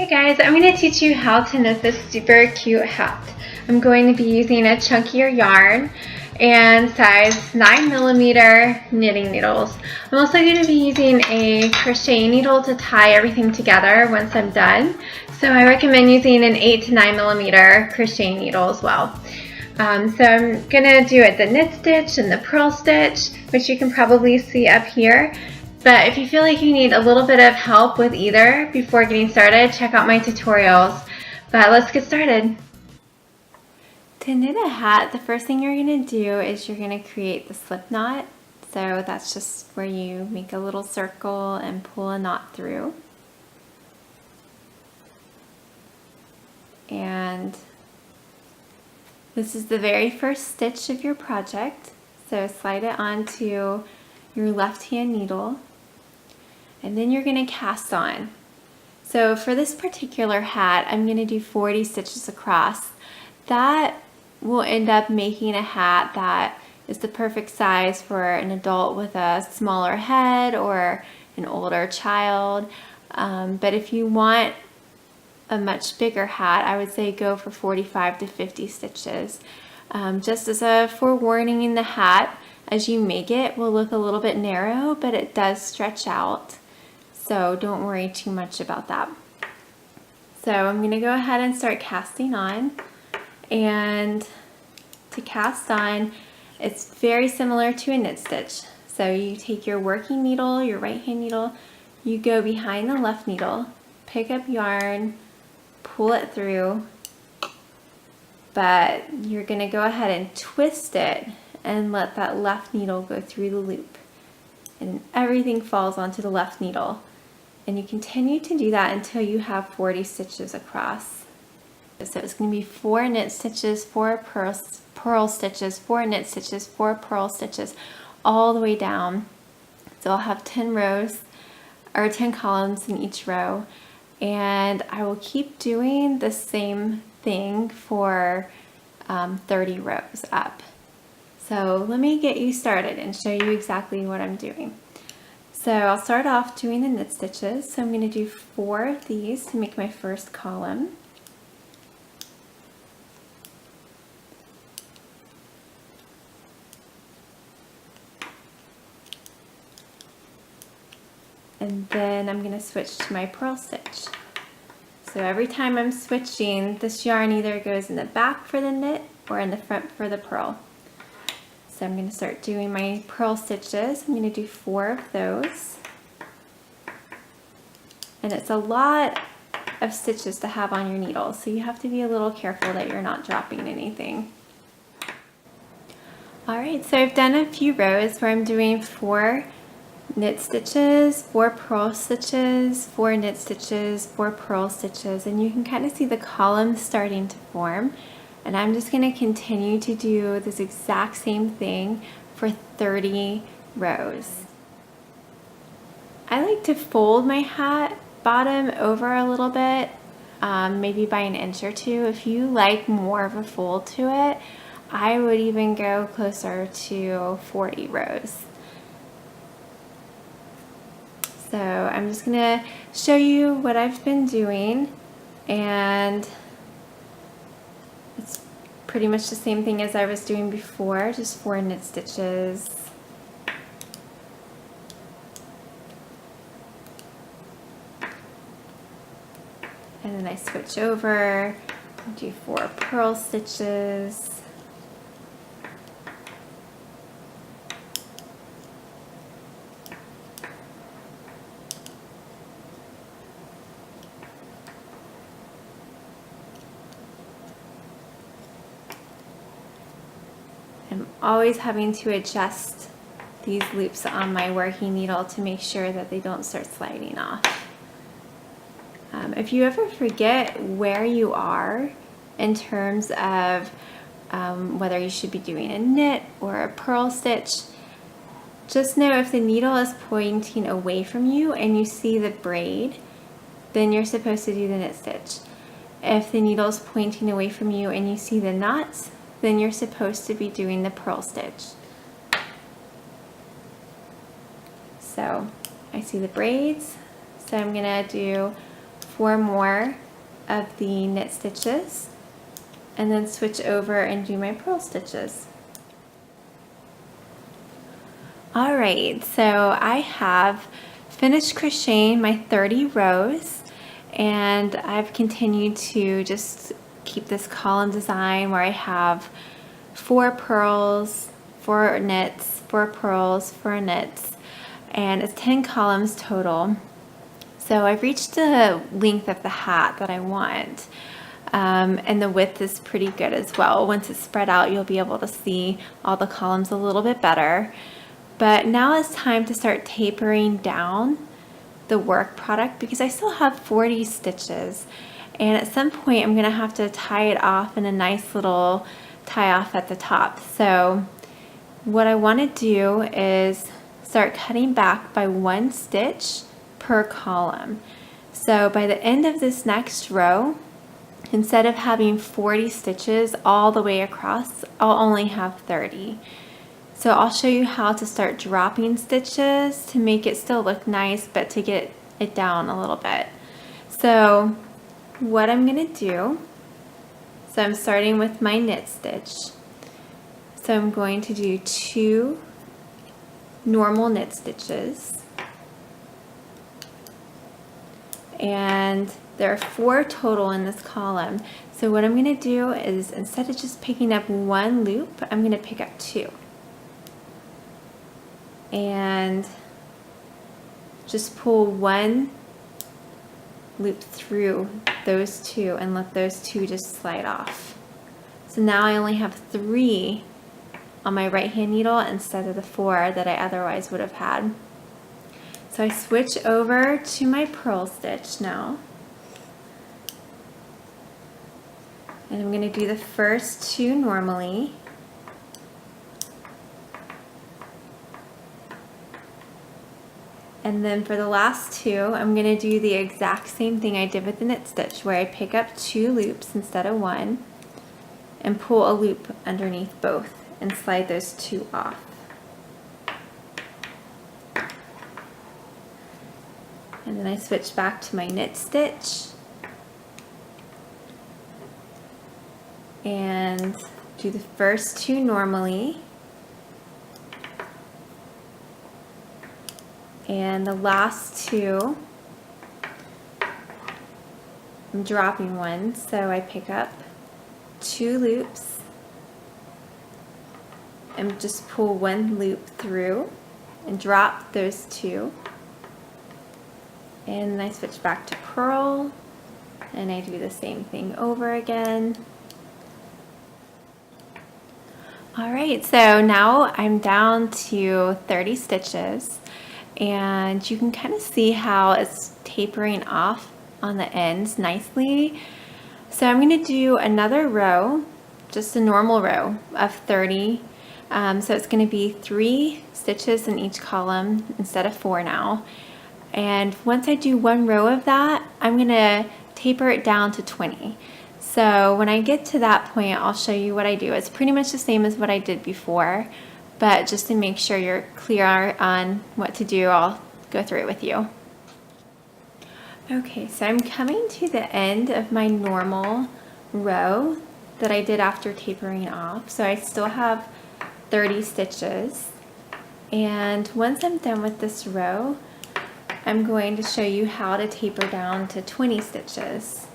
Hey guys, I'm going to teach you how to knit this super cute hat. I'm going to be using a chunkier yarn and size 9mm knitting needles. I'm also going to be using a crochet needle to tie everything together once I'm done. So I recommend using an 8 to 9mm crochet needle as well. So I'm going to do the knit stitch and the purl stitch, which you can probably see up here. But if you feel like you need a little bit of help with either before getting started, check out my tutorials. But let's get started. To knit a hat, the first thing you're going to do is you're going to create the slip knot. So that's just where you make a little circle and pull a knot through. And this is the very first stitch of your project. So slide it onto your left hand needle. And then you're going to cast on. So for this particular hat, I'm going to do 40 stitches across. That will end up making a hat that is the perfect size for an adult with a smaller head or an older child. But if you want a much bigger hat, I would say go for 45 to 50 stitches. Just as a forewarning, the hat, as you make it, will look a little bit narrow, but it does stretch out. So don't worry too much about that. So I'm going to go ahead and start casting on. And to cast on, it's very similar to a knit stitch. So you take your working needle, your right hand needle, you go behind the left needle, pick up yarn, pull it through, but you're going to go ahead and twist it and let that left needle go through the loop. And everything falls onto the left needle. And you continue to do that until you have 40 stitches across. So it's going to be 4 knit stitches, 4 purl stitches, 4 knit stitches, 4 purl stitches, all the way down. So I'll have 10 rows, or 10 columns in each row. And I will keep doing the same thing for 30 rows up. So let me get you started and show you exactly what I'm doing. So I'll start off doing the knit stitches. So I'm going to do 4 of these to make my first column. And then I'm going to switch to my purl stitch. So every time I'm switching, this yarn either goes in the back for the knit or in the front for the purl. So I'm going to start doing my purl stitches. I'm going to do 4 of those. And it's a lot of stitches to have on your needle, so you have to be a little careful that you're not dropping anything. Alright, so I've done a few rows where I'm doing 4 knit stitches, 4 purl stitches, 4 knit stitches, 4 purl stitches, and you can kind of see the columns starting to form. And I'm just going to continue to do this exact same thing for 30 rows. I like to fold my hat bottom over a little bit, maybe by an inch or two. If you like more of a fold to it, I would even go closer to 40 rows. So I'm just going to show you what I've been doing, and it's pretty much the same thing as I was doing before, just 4 knit stitches. And then I switch over and do 4 purl stitches. I'm always having to adjust these loops on my working needle to make sure that they don't start sliding off. If you ever forget where you are in terms of whether you should be doing a knit or a purl stitch, just know if the needle is pointing away from you and you see the braid, then you're supposed to do the knit stitch. If the needle is pointing away from you and you see the knots, then you're supposed to be doing the purl stitch. So I see the braids, so I'm going to do 4 more of the knit stitches and then switch over and do my purl stitches. Alright, so I have finished crocheting my 30 rows, and I've continued to just keep this column design where I have 4 purls, 4 knits, 4 purls, 4 knits, and it's 10 columns total. So I've reached the length of the hat that I want, and the width is pretty good as well. Once it's spread out, you'll be able to see all the columns a little bit better. But now it's time to start tapering down the work product because I still have 40 stitches, and at some point I'm gonna have to tie it off in a nice little tie off at the top. So what I want to do is start cutting back by 1 stitch per column. So by the end of this next row, instead of having 40 stitches all the way across, I'll only have 30. So I'll show you how to start dropping stitches to make it still look nice, but to get it down a little bit. So what I'm going to do, so I'm starting with my knit stitch. So I'm going to do 2 normal knit stitches. And there are 4 total in this column. So what I'm going to do is, instead of just picking up 1 loop, I'm going to pick up 2. And just pull 1 loop through those 2 and let those 2 just slide off. So now I only have 3 on my right hand needle instead of the 4 that I otherwise would have had. So I switch over to my purl stitch now, and I'm going to do the first 2 normally. And then for the last 2, I'm going to do the exact same thing I did with the knit stitch, where I pick up 2 loops instead of 1 and pull a loop underneath both and slide those 2 off. And then I switch back to my knit stitch and do the first 2 normally. And the last 2, I'm dropping 1, so I pick up 2 loops and just pull 1 loop through and drop those 2. And then I switch back to purl and I do the same thing over again. Alright, so now I'm down to 30 stitches. And you can kind of see how it's tapering off on the ends nicely. So I'm going to do another row, just a normal row of 30. So it's going to be 3 stitches in each column instead of 4 now. And once I do 1 row of that, I'm going to taper it down to 20. So when I get to that point, I'll show you what I do. It's pretty much the same as what I did before. But just to make sure you're clear on what to do, I'll go through it with you. Okay, so I'm coming to the end of my normal row that I did after tapering off. So I still have 30 stitches. And once I'm done with this row, I'm going to show you how to taper down to 20 stitches.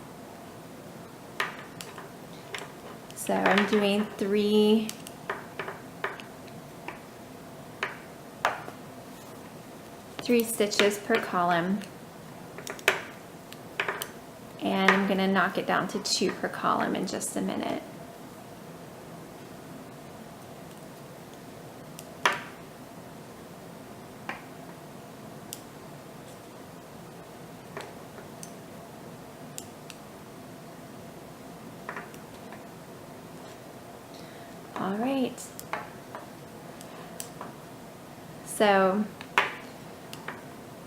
So I'm doing 3 stitches per column, and I'm going to knock it down to 2 per column in just a minute. All right, so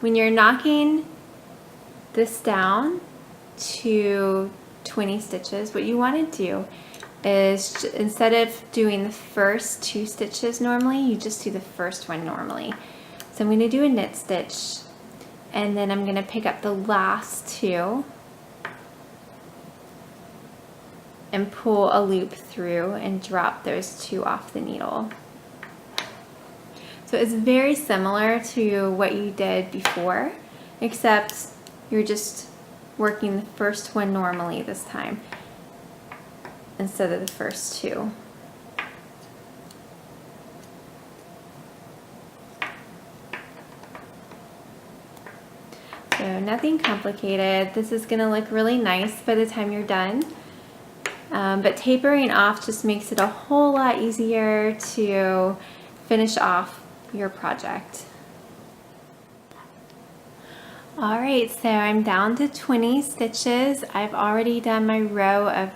when you're knocking this down to 20 stitches, what you want to do is, instead of doing the first 2 stitches normally, you just do the first one normally. So I'm going to do a knit stitch, and then I'm going to pick up the last 2 and pull a loop through and drop those two off the needle. So it's very similar to what you did before, except you're just working the first one normally this time instead of the first two. So nothing complicated. This is going to look really nice by the time you're done. But tapering off just makes it a whole lot easier to finish off your project. Alright, so I'm down to 20 stitches. I've already done my row of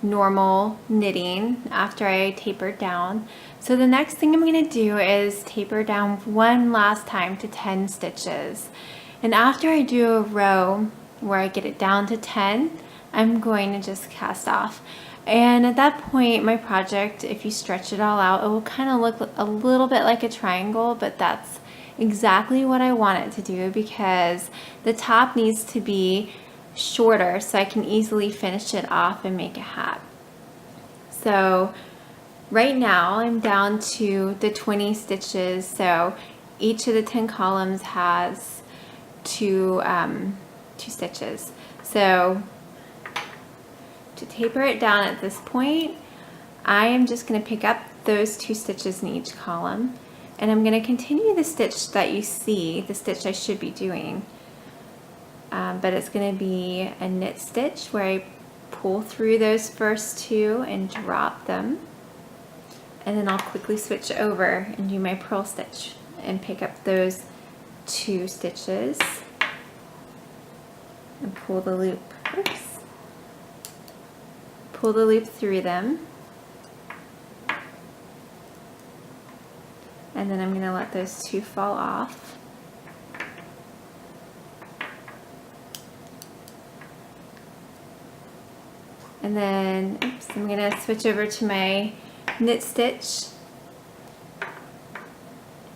normal knitting after I tapered down. So the next thing I'm going to do is taper down one last time to 10 stitches. And after I do a row where I get it down to 10, I'm going to just cast off. And at that point, my project, if you stretch it all out, it will kind of look a little bit like a triangle, but that's exactly what I want it to do because the top needs to be shorter so I can easily finish it off and make a hat. So right now I'm down to the 20 stitches, so each of the 10 columns has two stitches. So to taper it down at this point, I am just going to pick up those 2 stitches in each column, and I'm going to continue the stitch that you see, the stitch I should be doing, but it's going to be a knit stitch where I pull through those first 2 and drop them, and then I'll quickly switch over and do my purl stitch and pick up those 2 stitches and pull the loop. Oops. Pull the loop through them, and then I'm going to let those 2 fall off. And then, oops, I'm going to switch over to my knit stitch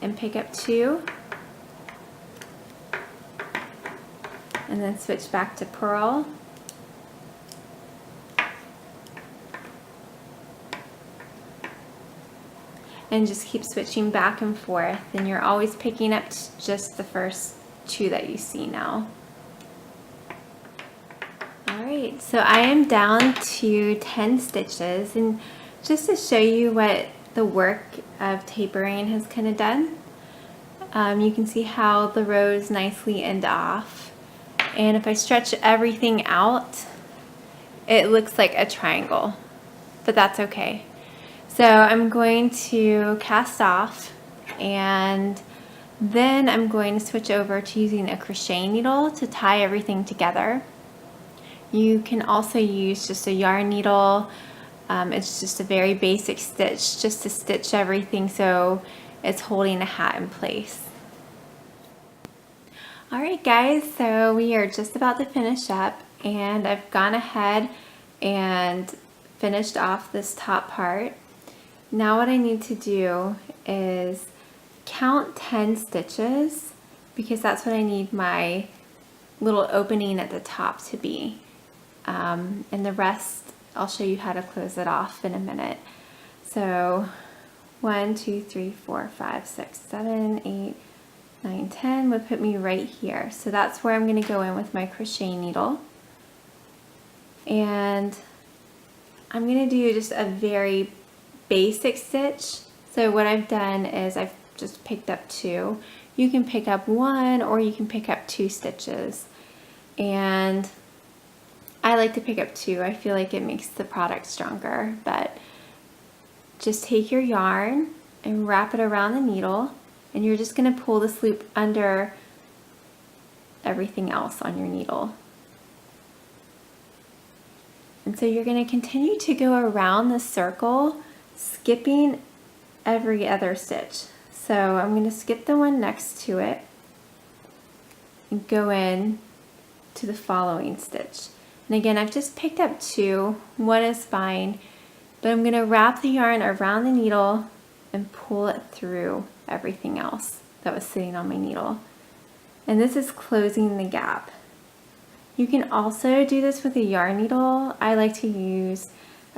and pick up 2, and then switch back to purl. And just keep switching back and forth, and you're always picking up just the first 2 that you see now. Alright, so I am down to 10 stitches, and just to show you what the work of tapering has kind of done, you can see how the rows nicely end off, and if I stretch everything out, it looks like a triangle, but that's okay. So I'm going to cast off, and then I'm going to switch over to using a crochet needle to tie everything together. You can also use just a yarn needle. It's just a very basic stitch just to stitch everything so it's holding a hat in place. Alright guys, so we are just about to finish up, and I've gone ahead and finished off this top part. Now what I need to do is count 10 stitches because that's what I need my little opening at the top to be. And the rest, I'll show you how to close it off in a minute. So 1, 2, 3, 4, 5, 6, 7, 8, 9, 10 would put me right here. So that's where I'm going to go in with my crochet needle. And I'm going to do just a very basic stitch. So what I've done is I've just picked up 2. You can pick up 1 or you can pick up 2 stitches, and I like to pick up 2. I feel like it makes the product stronger, but just take your yarn and wrap it around the needle, and you're just going to pull this loop under everything else on your needle. And so you're going to continue to go around the circle, skipping every other stitch. So I'm going to skip the one next to it and go in to the following stitch. And again, I've just picked up 2. 1 is fine, but I'm going to wrap the yarn around the needle and pull it through everything else that was sitting on my needle. And this is closing the gap. You can also do this with a yarn needle. I like to use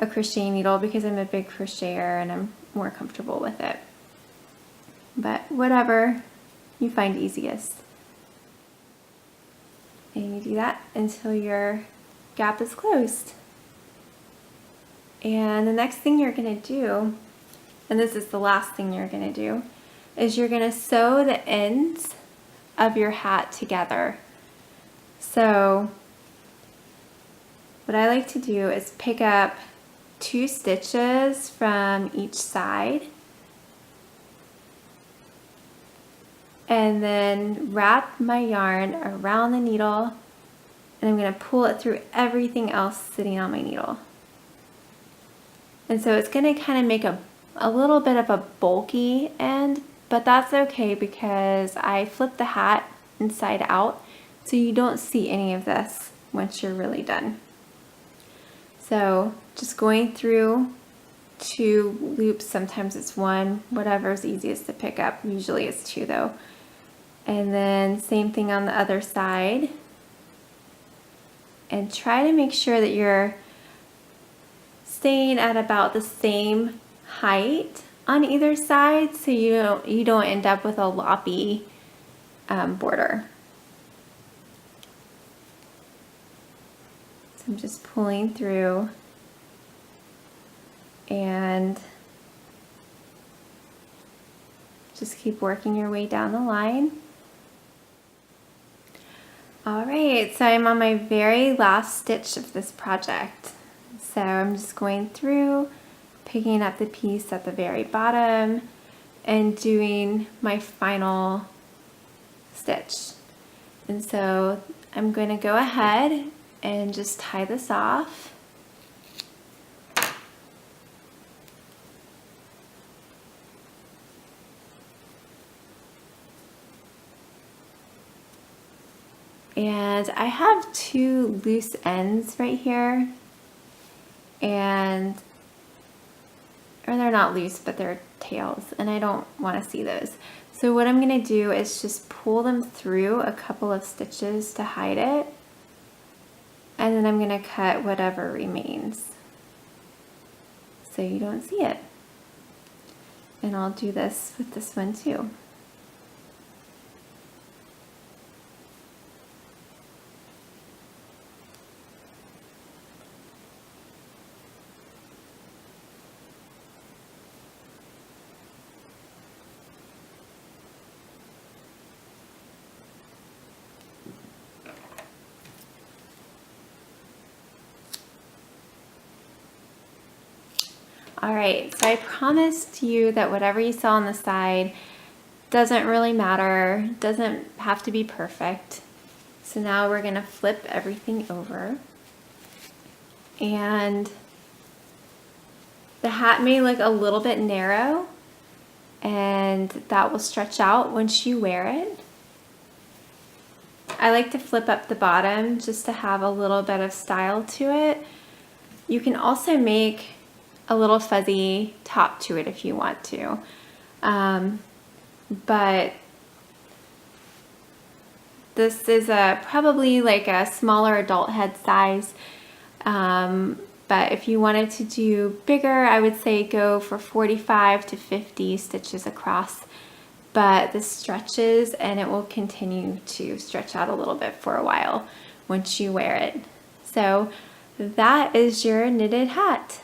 a crochet needle because I'm a big crocheter and I'm more comfortable with it. But whatever you find easiest. And you do that until your gap is closed. And the next thing you're going to do, and this is the last thing you're going to do, is you're going to sew the ends of your hat together. So what I like to do is pick up 2 stitches from each side and then wrap my yarn around the needle, and I'm going to pull it through everything else sitting on my needle. And so it's going to kind of make a little bit of a bulky end, but that's okay because I flip the hat inside out so you don't see any of this once you're really done. So just going through 2 loops, sometimes it's 1, whatever's easiest to pick up. Usually it's 2 though. And then same thing on the other side. And try to make sure that you're staying at about the same height on either side so you don't end up with a loppy border. So I'm just pulling through and just keep working your way down the line. All right, so I'm on my very last stitch of this project. So I'm just going through, picking up the piece at the very bottom and doing my final stitch. And so I'm going to go ahead and just tie this off. And I have 2 loose ends right here, or they're not loose, but they're tails, and I don't want to see those. So what I'm going to do is just pull them through a couple of stitches to hide it, and then I'm going to cut whatever remains so you don't see it. And I'll do this with this one too. All right, so I promised you that whatever you saw on the side doesn't really matter, doesn't have to be perfect. So now we're gonna flip everything over. And the hat may look a little bit narrow, and that will stretch out once you wear it. I like to flip up the bottom just to have a little bit of style to it. You can also make a little fuzzy top to it if you want to. But this is probably like a smaller adult head size. But if you wanted to do bigger, I would say go for 45 to 50 stitches across. But this stretches and it will continue to stretch out a little bit for a while once you wear it. So that is your knitted hat.